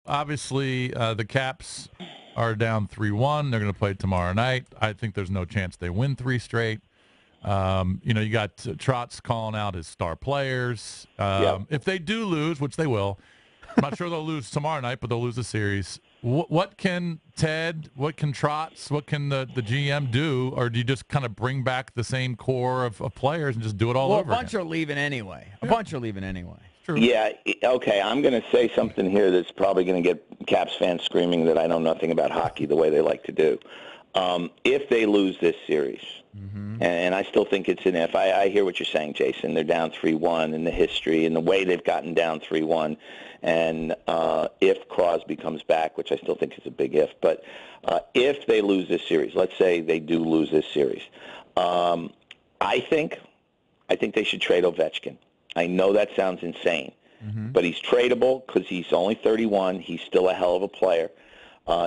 obviously, the Caps are down 3-1. They're going to play tomorrow night. I think there's no chance they win 3 straight. You got Trotz calling out his star players. If they do lose, which they will, I'm not sure they'll lose tomorrow night, but they'll lose the series. What can Ted, what can Trotz, what can the GM do? Or do you just kind of bring back the same core of players and just do it all over again? A bunch are leaving anyway. True. Yeah, okay, I'm going to say something here that's probably going to get Caps fans screaming that I know nothing about hockey the way they like to do. If they lose this series, and I still think it's an if. I hear what you're saying, Jason. They're down 3-1 in the history and the way they've gotten down 3-1. And if Crosby comes back, which I still think is a big if, but if they lose this series, let's say they do lose this series, I think they should trade Ovechkin. I know that sounds insane, but he's tradable because he's only 31. He's still a hell of a player.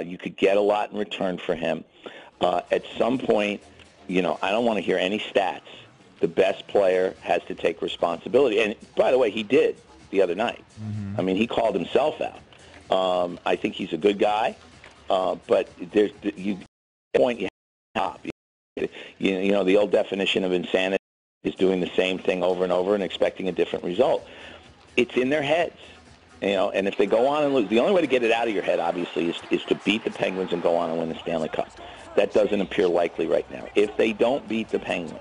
You could get a lot in return for him. At some point, I don't want to hear any stats. The best player has to take responsibility. And, by the way, he did the other night. I mean, he called himself out. I think he's a good guy, but there's you have to top. The old definition of insanity is doing the same thing over and over and expecting a different result. It's in their heads. And if they go on and lose, the only way to get it out of your head, obviously, is to beat the Penguins and go on and win the Stanley Cup. That doesn't appear likely right now. If they don't beat the Penguins,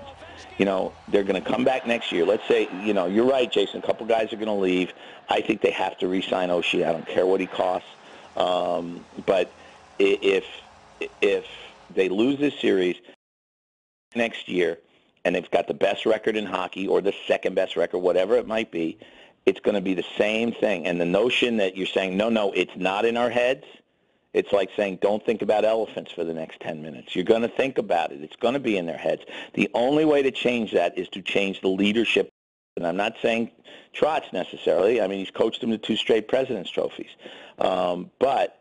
they're going to come back next year. Let's say, you're right, Jason, a couple guys are going to leave. I think they have to re-sign Oshie. I don't care what he costs. But if they lose this series next year and they've got the best record in hockey or the second best record, whatever it might be, it's going to be the same thing. And the notion that you're saying, no, it's not in our heads, it's like saying don't think about elephants for the next 10 minutes. You're going to think about it. It's going to be in their heads. The only way to change that is to change the leadership. And I'm not saying Trotz necessarily. I mean, he's coached them to 2 straight President's trophies. But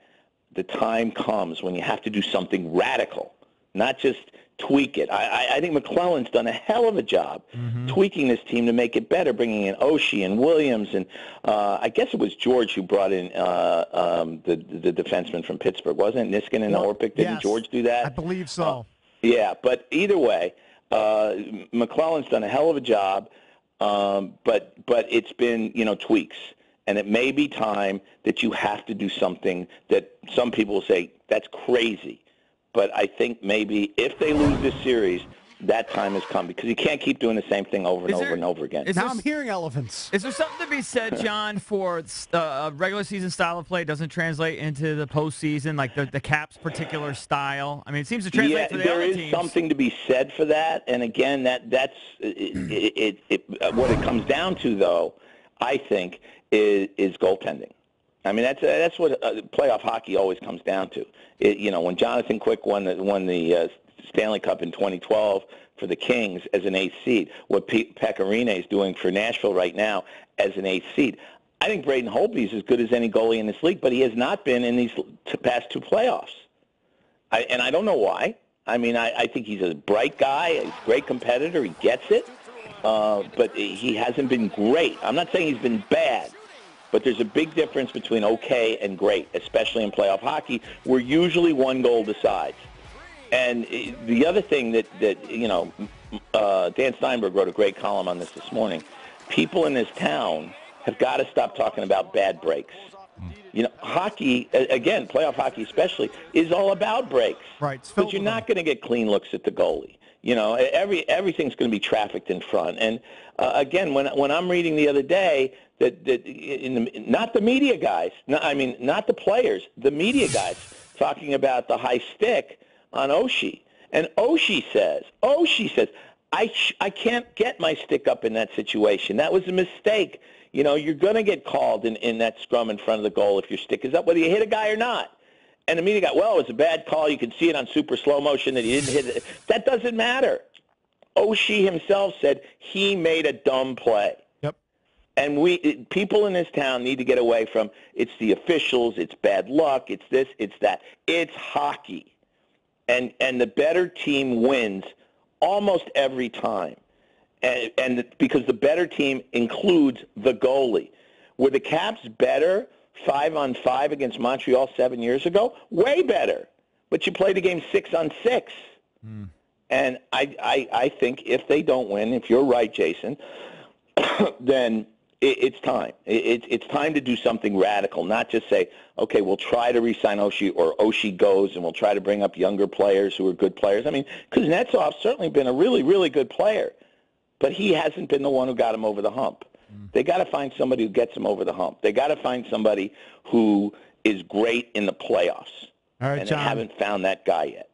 the time comes when you have to do something radical, not just tweak it. I think McClellan's done a hell of a job tweaking this team to make it better, bringing in Oshie and Williams, and I guess it was George who brought in the defenseman from Pittsburgh, wasn't it? Niskin and Orpik? Didn't George do that? I believe so. Yeah, but either way, McClellan's done a hell of a job, but it's been tweaks, and it may be time that you have to do something that some people will say that's crazy. But I think maybe if they lose this series, that time has come because you can't keep doing the same thing over and over and over again. Now I'm hearing elephants. Is there something to be said, John, for a regular season style of play doesn't translate into the postseason, like the Caps' particular style? I mean, it seems to translate for the other teams. There is something to be said for that. And again, that's what it comes down to, though, I think, is goaltending. I mean, that's what playoff hockey always comes down to. When Jonathan Quick won the Stanley Cup in 2012 for the Kings as an 8th seed, what Pekka Rinne is doing for Nashville right now as an 8th seed. I think Braden Holtby is as good as any goalie in this league, but he has not been in these past 2 playoffs. And I don't know why. I mean, I think he's a bright guy. He's a great competitor. He gets it. But he hasn't been great. I'm not saying he's been bad. But there's a big difference between okay and great, especially in playoff hockey, where usually one goal decides. And the other thing that Dan Steinberg wrote a great column on this morning. People in this town have got to stop talking about bad breaks. Hockey, again, playoff hockey especially, is all about breaks. Right. Because you're not going to get clean looks at the goalie. Everything's going to be trafficked in front. And again, when I'm reading the other day not the media guys, not the players, the media guys talking about the high stick on Oshie, and Oshie says, I can't get my stick up in that situation. That was a mistake. You're going to get called in that scrum in front of the goal if your stick is up, whether you hit a guy or not. And the media guy, well, it was a bad call. You can see it on super slow motion that he didn't hit it. That doesn't matter. Oshie himself said he made a dumb play. Yep. And people in this town need to get away from it's the officials, it's bad luck, it's this, it's that. It's hockey. And the better team wins almost every time. And because the better team includes the goalie. Were the Caps better 5-on-5 against Montreal 7 years ago? Way better. But you played a game 6-on-6. And I think if they don't win, if you're right, Jason, then it's time. It's time to do something radical, not just say, okay, we'll try to re-sign Oshie, or Oshie goes, and we'll try to bring up younger players who are good players. I mean, Kuznetsov's certainly been a really, really good player, but he hasn't been the one who got him over the hump. They got to find somebody who gets him over the hump. They got to find somebody who is great in the playoffs. All right, and John. they haven't found that guy yet.